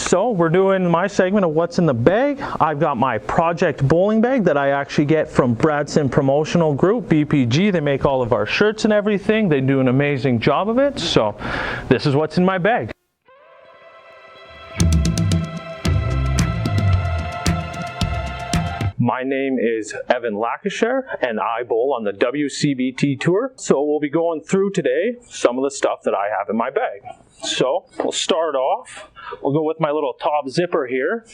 So we're doing my segment of what's in the bag. I've got my project bowling bag that I actually get from Bradson Promotional Group, BPG. They make all of our shirts and everything. They do an amazing job of it. So this is what's in my bag. My name is Evan Lacoursiere, and I bowl on the WCBT Tour. So we'll be going through today some of the stuff that I have in my bag. So we'll start off, we'll go with my little top zipper here.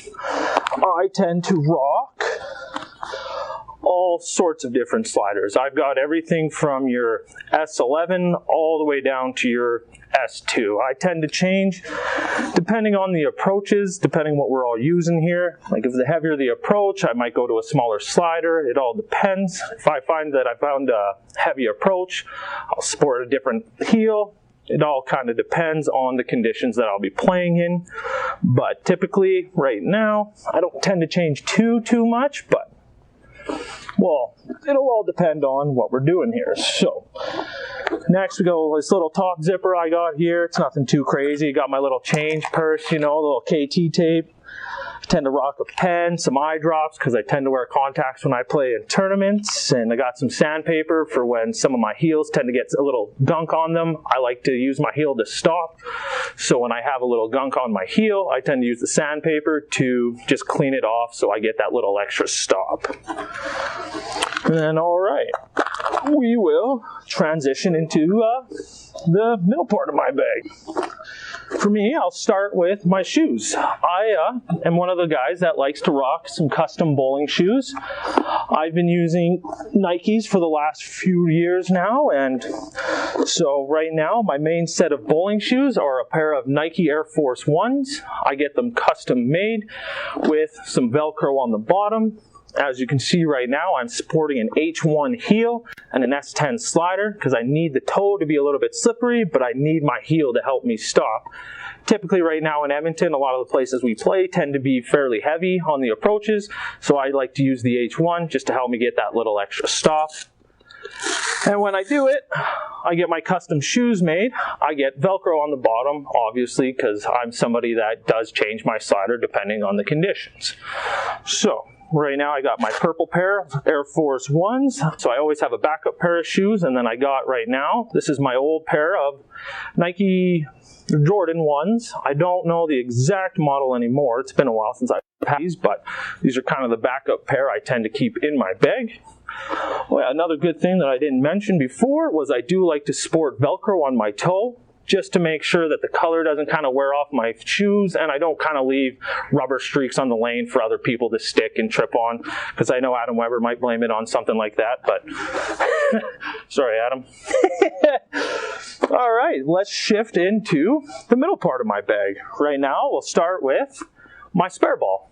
I tend to rock all sorts of different sliders. I've got everything from your S11 all the way down to your S2. I tend to change depending on the approaches, depending what we're all using here. Like if the heavier the approach, I might go to a smaller slider. It all depends. If I find that I found a heavy approach, I'll sport a different heel. It all kind of depends on the conditions that I'll be playing in. But typically right now, I don't tend to change too much, but well, it'll all depend on what we're doing here. So next we go this little top zipper I got here. It's nothing too crazy. Got my little change purse, you know, little KT tape. I tend to rock a pen, some eye drops because I tend to wear contacts when I play in tournaments, and I got some sandpaper for when some of my heels tend to get a little gunk on them. I like to use my heel to stop, so when I have a little gunk on my heel, I tend to use the sandpaper to just clean it off so I get that little extra stop. And then alright, we will transition into the middle part of my bag. For me, I'll start with my shoes. I am one of the guys that likes to rock some custom bowling shoes. I've been using Nikes for the last few years now, and so right now my main set of bowling shoes are a pair of Nike Air Force 1s. I get them custom made with some Velcro on the bottom. As you can see right now, I'm sporting an H1 heel and an S10 slider because I need the toe to be a little bit slippery, but I need my heel to help me stop. Typically right now in Edmonton, a lot of the places we play tend to be fairly heavy on the approaches, so I like to use the H1 just to help me get that little extra stop. And when I do it, I get my custom shoes made. I get Velcro on the bottom, obviously, because I'm somebody that does change my slider depending on the conditions. So right now I got my purple pair of Air Force 1s, so I always have a backup pair of shoes, and then I got right now, this is my old pair of Nike Jordan 1s. I don't know the exact model anymore. It's been a while since I've had these, but these are kind of the backup pair I tend to keep in my bag. Oh yeah, another good thing that I didn't mention before was I do like to sport Velcro on my toe, just to make sure that the color doesn't kind of wear off my shoes and I don't kind of leave rubber streaks on the lane for other people to stick and trip on, because I know Adam Weber might blame it on something like that, but sorry Adam. All right, let's shift into the middle part of my bag. Right now we'll start with my spare ball.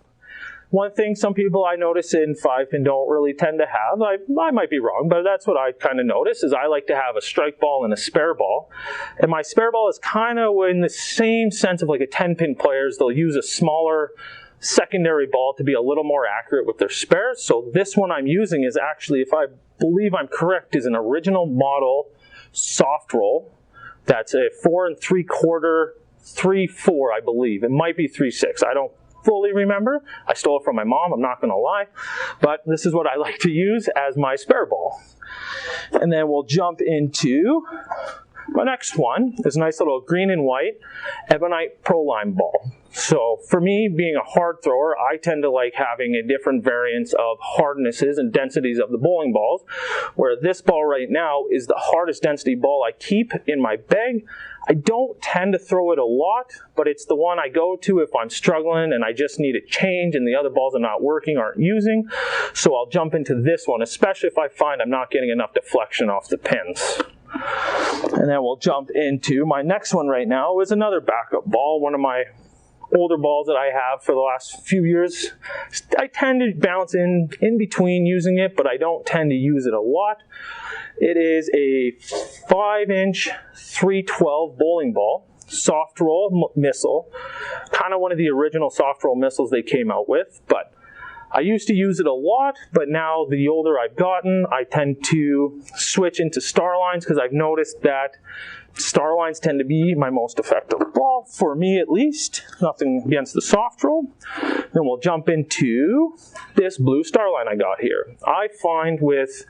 One thing some people I notice in 5-pin don't really tend to have, I might be wrong, but that's what I kind of notice, is I like to have a strike ball and a spare ball. And my spare ball is kind of in the same sense of like a 10-pin players. They'll use a smaller secondary ball to be a little more accurate with their spares. So this one I'm using is actually, if I believe I'm correct, is an original model soft roll. That's a 4 3/4, 3/4, I believe. It might be 3/6. I don't fully remember. I stole it from my mom, I'm not going to lie. But this is what I like to use as my spare ball. And then we'll jump into my next one. Is a nice little green and white Ebonite Pro Line ball. So for me, being a hard thrower, I tend to like having a different variance of hardnesses and densities of the bowling balls, where this ball right now is the hardest density ball I keep in my bag. I don't tend to throw it a lot, but it's the one I go to if I'm struggling and I just need a change and the other balls I'm not working aren't using. So I'll jump into this one, especially if I find I'm not getting enough deflection off the pins. And then we'll jump into my next one right now is another backup ball, one of my older balls that I have for the last few years. I tend to bounce in between using it, but I don't tend to use it a lot. It is a 5-inch 312 bowling ball, soft roll missile, kind of one of the original soft roll missiles they came out with, but I used to use it a lot, but now the older I've gotten, I tend to switch into star lines because I've noticed that Starlines tend to be my most effective ball, for me at least. Nothing against the soft roll. Then we'll jump into this blue Starline I got here. I find with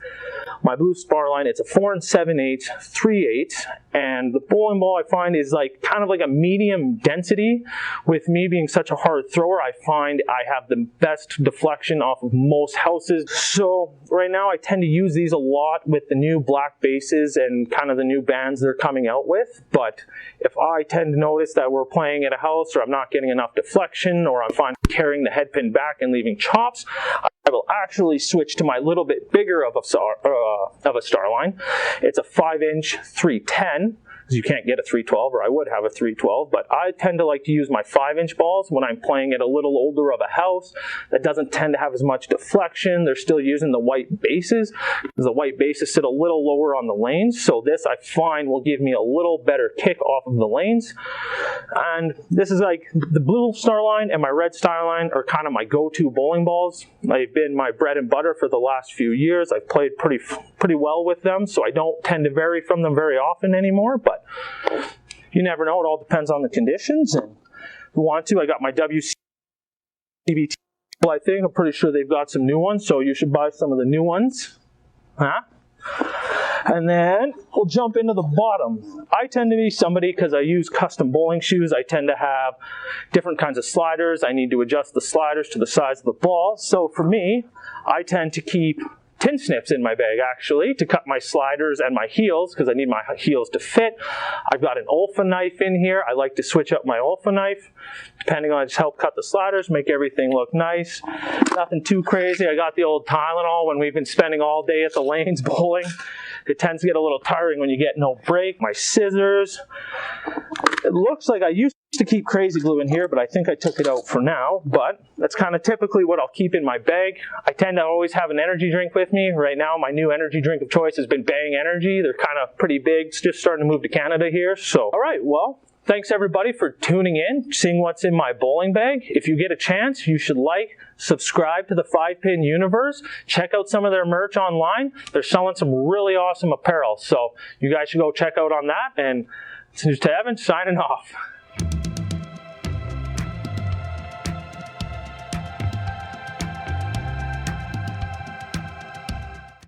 my blue Starline, it's a 4 7/8, 3/8, and the bowling ball I find is like kind of like a medium density. With me being such a hard thrower, I find I have the best deflection off of most houses. So right now I tend to use these a lot with the new black bases and kind of the new bands they're coming out with. But if I tend to notice that we're playing at a house or I'm not getting enough deflection or I'm finding carrying the head pin back and leaving chops, I will actually switch to my little bit bigger of a Starline. It's a 5-inch 310. You can't get a 312, or I would have a 312, but I tend to like to use my 5-inch balls when I'm playing at a little older of a house that doesn't tend to have as much deflection. They're still using the white bases, because the white bases sit a little lower on the lanes, so this I find will give me a little better kick off of the lanes. And this is like the blue Starline and my red Starline are kind of my go-to bowling balls. They've been my bread and butter for the last few years. I've played pretty well with them, so I don't tend to vary from them very often anymore, but you never know. It all depends on the conditions. And if you want to, I got my WCBT. I think I'm pretty sure they've got some new ones, so you should buy some of the new ones. And then we'll jump into the bottom. I tend to be somebody, because I use custom bowling shoes, I tend to have different kinds of sliders. I need to adjust the sliders to the size of the ball. So for me, I tend to keep tin snips in my bag, actually, to cut my sliders and my heels, because I need my heels to fit. I've got an Olfa knife in here. I like to switch up my Olfa knife, depending on, just help cut the sliders, make everything look nice. Nothing too crazy. I got the old Tylenol when we've been spending all day at the lanes bowling. It tends to get a little tiring when you get no break. My scissors. It looks like I used to keep crazy glue in here, but I think I took it out for now. But that's kind of typically what I'll keep in my bag. I tend to always have an energy drink with me. Right now, my new energy drink of choice has been Bang Energy. They're kind of pretty big. It's just starting to move to Canada here. So, all right, well, thanks everybody for tuning in, seeing what's in my bowling bag. If you get a chance, you should subscribe to the 5-Pin Universe. Check out some of their merch online. They're selling some really awesome apparel. So you guys should go check out on that. And this is Evan signing off.